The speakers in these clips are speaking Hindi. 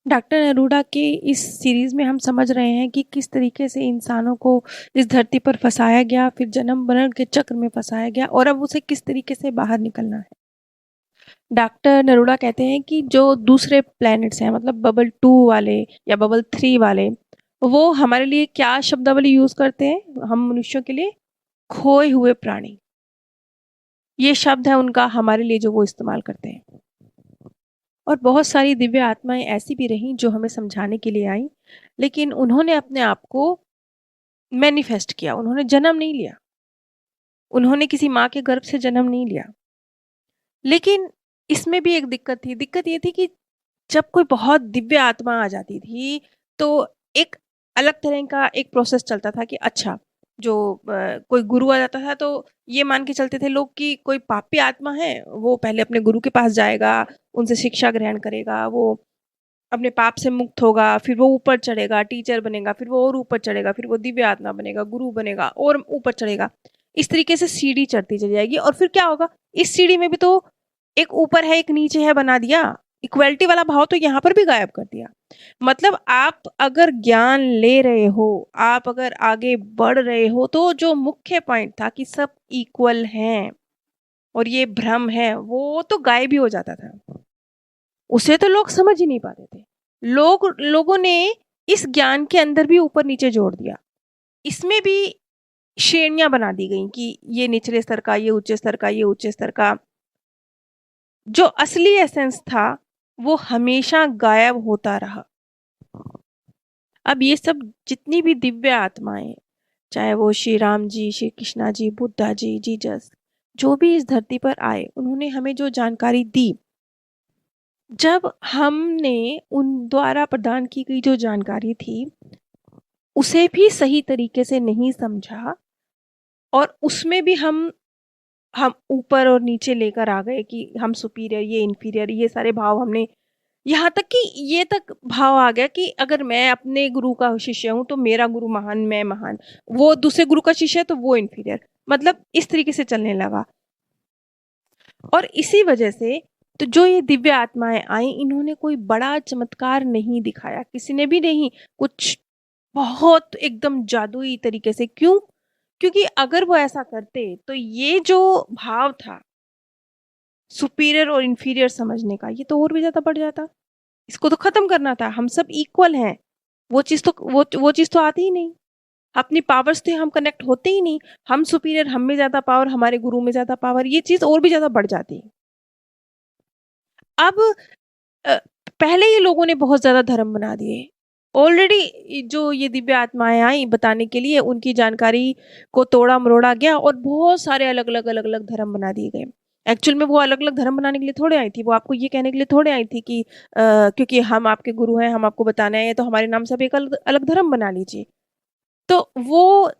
डॉक्टर नरूडा के इस सीरीज़ में हम समझ रहे हैं कि किस तरीके से इंसानों को इस धरती पर फँसाया गया, फिर जन्म-मरण के चक्र में फँसाया गया और अब उसे किस तरीके से बाहर निकलना है। डॉक्टर नरूडा कहते हैं कि जो दूसरे प्लैनेट्स हैं मतलब बबल 2 वाले या बबल 3 वाले, वो हमारे लिए क्या शब्दावली यूज़ करते हैं हम मनुष्यों के लिए? खोए हुए प्राणी। ये शब्द है उनका हमारे लिए जो वो इस्तेमाल करते हैं। और बहुत सारी दिव्य आत्माएँ ऐसी भी रहीं जो हमें समझाने के लिए आईं, लेकिन उन्होंने अपने आप को मैनिफेस्ट किया, उन्होंने जन्म नहीं लिया। उन्होंने किसी माँ के गर्भ से जन्म नहीं लिया। लेकिन इसमें भी एक दिक्कत थी, दिक्कत ये थी कि जब कोई बहुत दिव्य आत्मा आ जाती थी, तो एक अलग तरह का एक प्रोसेस चलता था कि अच्छा, जो कोई गुरु आ जाता था तो ये मान के चलते थे लोग कि कोई पापी आत्मा है, वो पहले अपने गुरु के पास जाएगा, उनसे शिक्षा ग्रहण करेगा, वो अपने पाप से मुक्त होगा, फिर वो ऊपर चढ़ेगा, टीचर बनेगा, फिर वो और ऊपर चढ़ेगा, फिर वो दिव्य आत्मा बनेगा, गुरु बनेगा और ऊपर चढ़ेगा। इस तरीके से सीढ़ी चढ़ती चली जाएगी और फिर क्या होगा, इस सीढ़ी में भी तो एक ऊपर है, एक नीचे है बना दिया। इक्वालिटी वाला भाव तो यहाँ पर भी गायब कर दिया। मतलब आप अगर ज्ञान ले रहे हो, आप अगर आगे बढ़ रहे हो, तो जो मुख्य पॉइंट था कि सब इक्वल हैं और ये भ्रम है, वो तो गायब ही हो जाता था। उसे तो लोग समझ ही नहीं पाते थे। लोगों ने इस ज्ञान के अंदर भी ऊपर-नीचे जोड़ दिया। इसमें भी श्रेणियाँ बना दी गईं कि ये निचले स्तर का, ये उच्च स्तर का, ये उच्च स्तर का। जो असली एसेंस था, वो हमेशा गायब होता रहा। अब ये सब जितनी भी दिव्य आत्माएँ, चाहे वो श्री राम जी, श्री कृष्णा जी, बुद्धा जी, जीसस, जो भी इस धरती पर आए, उन्होंने हमें जो जानकारी दी, जब हमने उन द्वारा प्रदान की गई जो जानकारी थी, उसे भी सही तरीके से नहीं समझा और उसमें भी हम ऊपर और नीचे लेकर आ गए कि हम सुपीरियर, ये इन्फीरियर, ये सारे भाव हमने, यहाँ तक कि ये तक भाव आ गया कि अगर मैं अपने गुरु का शिष्य हूँ, तो मेरा गुरु महान, मैं महान। वो दूसरे गुरु का शिष्य है, तो वो इन्फीरियर। मतलब इस तरीके से चलने लगा। और इसी वजह से तो जो ये दिव्य आत्माएँ आईं, इन्होंने कोई बड़ा चमत्कार नहीं दिखाया, किसी ने भी नहीं, कुछ बहुत एकदम जादुई तरीके से। क्यों? क्योंकि अगर वो ऐसा करते, तो ये जो भाव था, सुपीरियर और इन्फीरियर समझने का, ये तो और भी ज़्यादा बढ़ जाता। इसको तो खत्म करना था, हम सब इक्वल हैं। वो चीज़ तो आती ही नहीं। अपनी पावर्स से हम कनेक्ट होते ही नहीं। हम सुपीरियर, हम में ज़्यादा पावर, हमारे गुरु में ज़्यादा पावर, ये चीज़ और भी ज़्यादा बढ़ जाती। अब अ, पहले ही लोगों ने बहुत ज़्यादा धर्म बना दिए। ऑलरेडी जो ये दिव्य आत्माएँ आई बताने के लिए, उनकी जानकारी को तोड़ा-मरोड़ा गया और बहुत सारे अलग-अलग, अलग-अलग धर्म बना दिए गए। एक्चुअल में वो अलग-अलग धर्म बनाने के लिए थोड़े आई थी, वो आपको ये कहने के लिए थोड़े आई थी कि क्योंकि हम आपके गुरु हैं, हम आपको बताने आए हैं, तो हमारे नाम से आप एक अलग अलग धर्म बना लीजिए। तो वो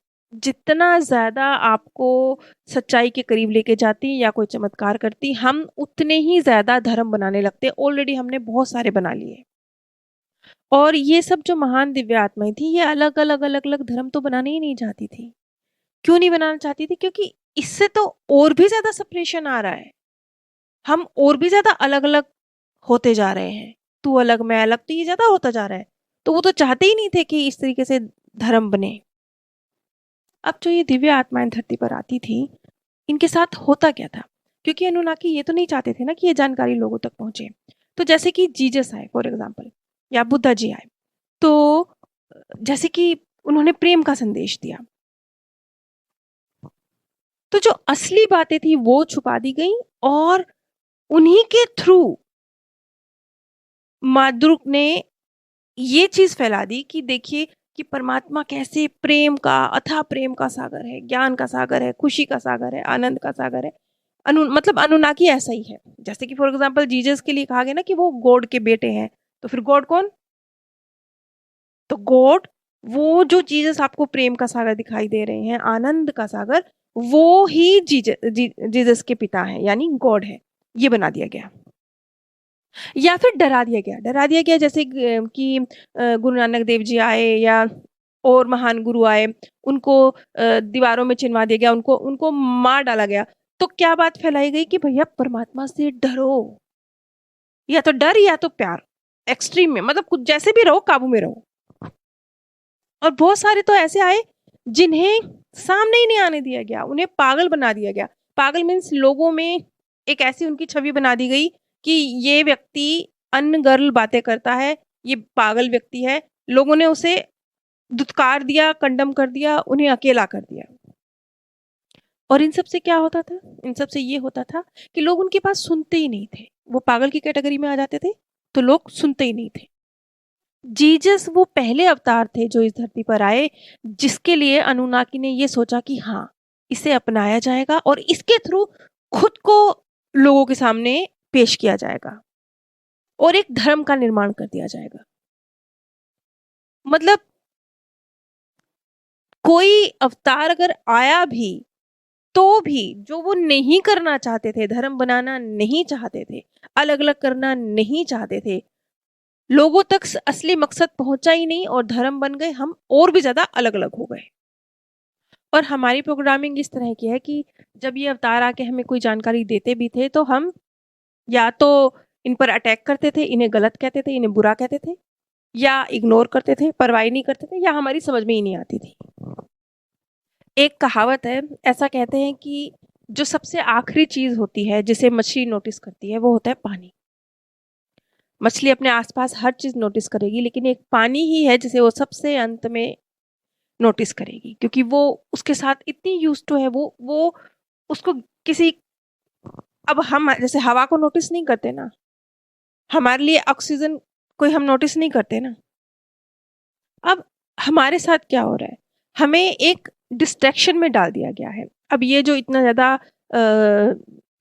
जितना ज़्यादा आपको सच्चाई के करीब लेके जाती या कोई चमत्कार करती, हम उतने ही ज़्यादा धर्म बनाने लगते। ऑलरेडी हमने बहुत सारे बना लिए। और ये सब जो महान दिव्य आत्माएँ थी, ये अलग-अलग, अलग-अलग धर्म तो बनाना ही नहीं चाहती थी। क्यों नहीं बनाना चाहती थी? क्योंकि इससे तो और भी ज़्यादा सेपरेशन आ रहा है। हम और भी ज़्यादा अलग-अलग होते जा रहे हैं। तू अलग, मैं अलग, तो ये ज़्यादा होता जा रहा है। तो वो तो चाहते ही नहीं थे कि इस तरीके से धर्म बने। अब जो ये दिव्य आत्माएँ धरती पर आती थी, इनके साथ होता क्या था? क्योंकि अनुनाकी ये तो नहीं चाहते थे ना कि ये जानकारी लोगों तक पहुँचे। तो जैसे कि जीसस आए फॉर एग्ज़ाम्पल, या बुद्धा जी आए, तो जैसे कि उन्होंने प्रेम का संदेश दिया। तो जो असली बातें थी वो छुपा दी गईं और उन्हीं के थ्रू माद्रुक ने ये चीज़ फैला दी कि देखिए कि परमात्मा कैसे प्रेम का, अथाह प्रेम का सागर है, ज्ञान का सागर है, खुशी का सागर है, आनंद का सागर है। मतलब अनुनाकी ऐसा ही है। जैसे कि फॉर एग्ज़ाम्पल जीसस के लिए कहा गया ना कि वो गॉड के बेटे हैं, तो फिर गॉड कौन? तो गॉड, वो जो जीसस आपको प्रेम का सागर दिखाई दे रहे हैं, आनंद का सागर, वो ही जीसस के पिता हैं, यानी गॉड है। ये बना दिया गया। या फिर डरा दिया गया जैसे कि गुरु नानक देव जी आए या और महान गुरु आए, उनको दीवारों में चिनवा दिया गया, उनको उनको मार डाला गया। तो क्या बात फैलाई गई कि भैया परमात्मा से डरो, या तो डर या तो प्यार, एक्सट्रीम में, मतलब कुछ जैसे भी रहो काबू में रहो। और बहुत सारे तो ऐसे आए जिन्हें सामने ही नहीं आने दिया गया, उन्हें पागल बना दिया गया। पागल मीन्स लोगों में एक ऐसी उनकी छवि बना दी गई कि ये व्यक्ति अनगर्ल बातें करता है, ये पागल व्यक्ति है। लोगों ने उसे दुत्कार दिया, कंडम कर दिया, उन्हें अकेला कर दिया। और इन सब से क्या होता था? इन सब से ये होता था कि लोग उनकी बात सुनते ही नहीं थे। वो पागल की कैटेगरी में आ जाते थे तो लोग सुनते ही नहीं थे। जीसस वो पहले अवतार थे जो इस धरती पर आए, जिसके लिए अनुनाकी ने ये सोचा कि हाँ, इसे अपनाया जाएगा और इसके थ्रू खुद को लोगों के सामने पेश किया जाएगा और एक धर्म का निर्माण कर दिया जाएगा। मतलब कोई अवतार अगर आया भी तो भी जो वो नहीं करना चाहते थे, धर्म बनाना नहीं चाहते थे, अलग अलग करना नहीं चाहते थे, लोगों तक असली मकसद पहुंचा ही नहीं और धर्म बन गए हम और भी ज्यादा अलग अलग हो गए। और हमारी प्रोग्रामिंग इस तरह की है कि जब ये अवतार आके हमें कोई जानकारी देते भी थे तो हम या तो इन पर अटैक करते थे, इन्हें गलत कहते थे, इन्हें बुरा कहते थे, या इग्नोर करते थे, परवाही नहीं करते थे, या हमारी समझ में ही नहीं आती थी। एक कहावत है, ऐसा कहते हैं कि जो सबसे आखिरी चीज होती है जिसे मछली नोटिस करती है वो होता है पानी। मछली अपने आसपास हर चीज नोटिस करेगी, लेकिन एक पानी ही है जिसे वो सबसे अंत में नोटिस करेगी, क्योंकि वो उसके साथ इतनी यूज्ड टू है, वो उसको किसी, अब हम जैसे हवा को नोटिस नहीं करते ना, हमारे लिए ऑक्सीजन कोई हम नोटिस नहीं करते ना। अब हमारे साथ क्या हो रहा है, हमें एक डिस्ट्रैक्शन में डाल दिया गया है। अब ये जो इतना ज़्यादा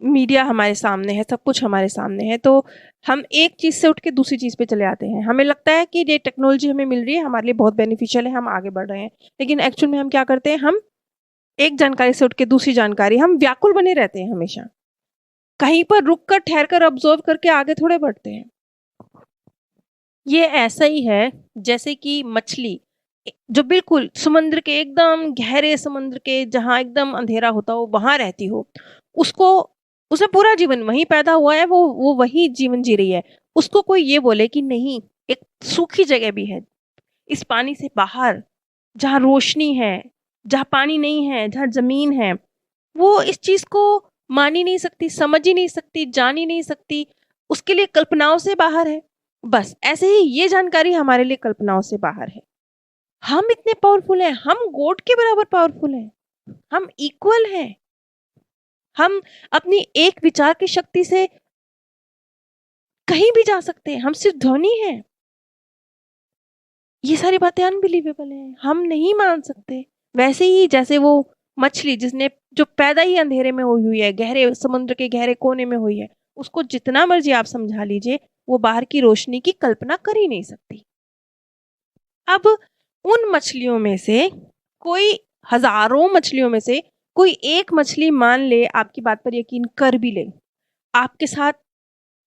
मीडिया हमारे सामने है, सब कुछ हमारे सामने है, तो हम एक चीज़ से उठ के दूसरी चीज़ पे चले आते हैं। हमें लगता है कि ये टेक्नोलॉजी हमें मिल रही है, हमारे लिए बहुत बेनिफिशियल है, हम आगे बढ़ रहे हैं, लेकिन एक्चुअल में हम क्या करते हैं, हम एक जानकारी से उठ के दूसरी जानकारी, हम व्याकुल बने रहते हैं हमेशा, कहीं पर रुक कर ठहर कर ऑब्जर्व करके आगे थोड़े बढ़ते हैं। ये ऐसा ही है जैसे कि मछली जो बिल्कुल समुद्र के एकदम गहरे समुद्र के जहाँ एकदम अंधेरा होता हो वहां रहती हो, उसको उसे पूरा जीवन वहीं पैदा हुआ है, वो वही जीवन जी रही है। उसको कोई ये बोले कि नहीं, एक सूखी जगह भी है इस पानी से बाहर, जहाँ रोशनी है, जहाँ पानी नहीं है, जहाँ जमीन है, वो इस चीज को मान ही नहीं सकती, समझ ही नहीं सकती, जान ही नहीं सकती, उसके लिए कल्पनाओं से बाहर है। बस ऐसे ही ये जानकारी हमारे लिए कल्पनाओं से बाहर है। हम इतने पावरफुल हैं, हम गॉड के बराबर पावरफुल हैं, हम इक्वल हैं, हम अपनी एक विचार की शक्ति से कहीं भी जा सकते हैं, हम सिर्फ ध्वनि हैं। ये सारी बातें अनबिलीवेबल हैं, हम नहीं मान सकते। वैसे ही जैसे वो मछली जिसने जो पैदा ही अंधेरे में हुई है, गहरे समुद्र के गहरे कोने में हुई है, उसको जितना मर्जी आप समझा लीजिए, वो बाहर की रोशनी की कल्पना कर ही नहीं सकती। अब उन मछलियों में से कोई, हजारों मछलियों में से कोई एक मछली मान ले, आपकी बात पर यकीन कर भी ले, आपके साथ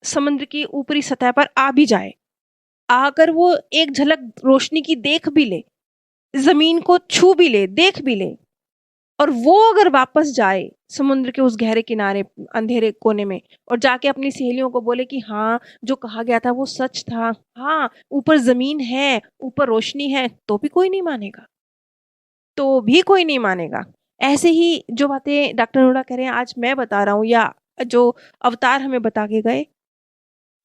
समुद्र की ऊपरी सतह पर आ भी जाए, अगर वो एक झलक रोशनी की देख भी ले, जमीन को छू भी ले, देख भी ले, और वो अगर वापस जाए समुद्र के उस गहरे किनारे अंधेरे कोने में और जाके अपनी सहेलियों को बोले कि हाँ, जो कहा गया था वो सच था, हाँ ऊपर जमीन है, ऊपर रोशनी है, तो भी कोई नहीं मानेगा, तो भी कोई नहीं मानेगा। ऐसे ही जो बातें डॉक्टर नोरा कह रहे हैं, आज मैं बता रहा हूँ, या जो अवतार हमें बता के गए,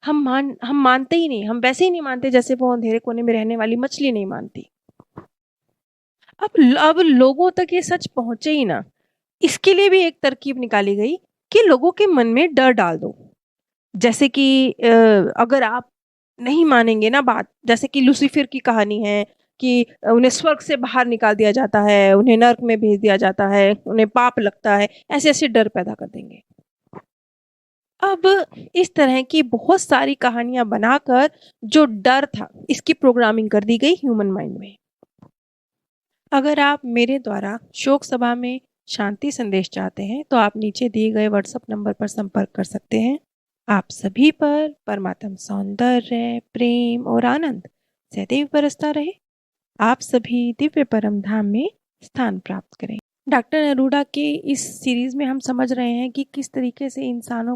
हम मानते ही नहीं, हम वैसे ही नहीं मानते जैसे वो अंधेरे कोने में रहने वाली मछली नहीं मानती। अब लोगों तक ये सच पहुंचे ही ना, इसके लिए भी एक तरकीब निकाली गई कि लोगों के मन में डर डाल दो। जैसे कि अगर आप नहीं मानेंगे ना बात, जैसे कि लूसीफर की कहानी है कि उन्हें स्वर्ग से बाहर निकाल दिया जाता है, उन्हें नर्क में भेज दिया जाता है, उन्हें पाप लगता है, ऐसे ऐसे डर पैदा कर देंगे। अब इस तरह की बहुत सारी कहानियां बनाकर जो डर था, इसकी प्रोग्रामिंग कर दी गई ह्यूमन माइंड में। अगर आप मेरे द्वारा शोक सभा में शांति संदेश चाहते हैं तो आप नीचे दिए गए व्हाट्सएप नंबर पर संपर्क कर सकते हैं। आप सभी पर परमात्म सौंदर्य, प्रेम और आनंद सदैव बरसता रहे। आप सभी दिव्य परम धाम में स्थान प्राप्त करें। डॉक्टर नरूडा के इस सीरीज में हम समझ रहे हैं कि किस तरीके से इंसानों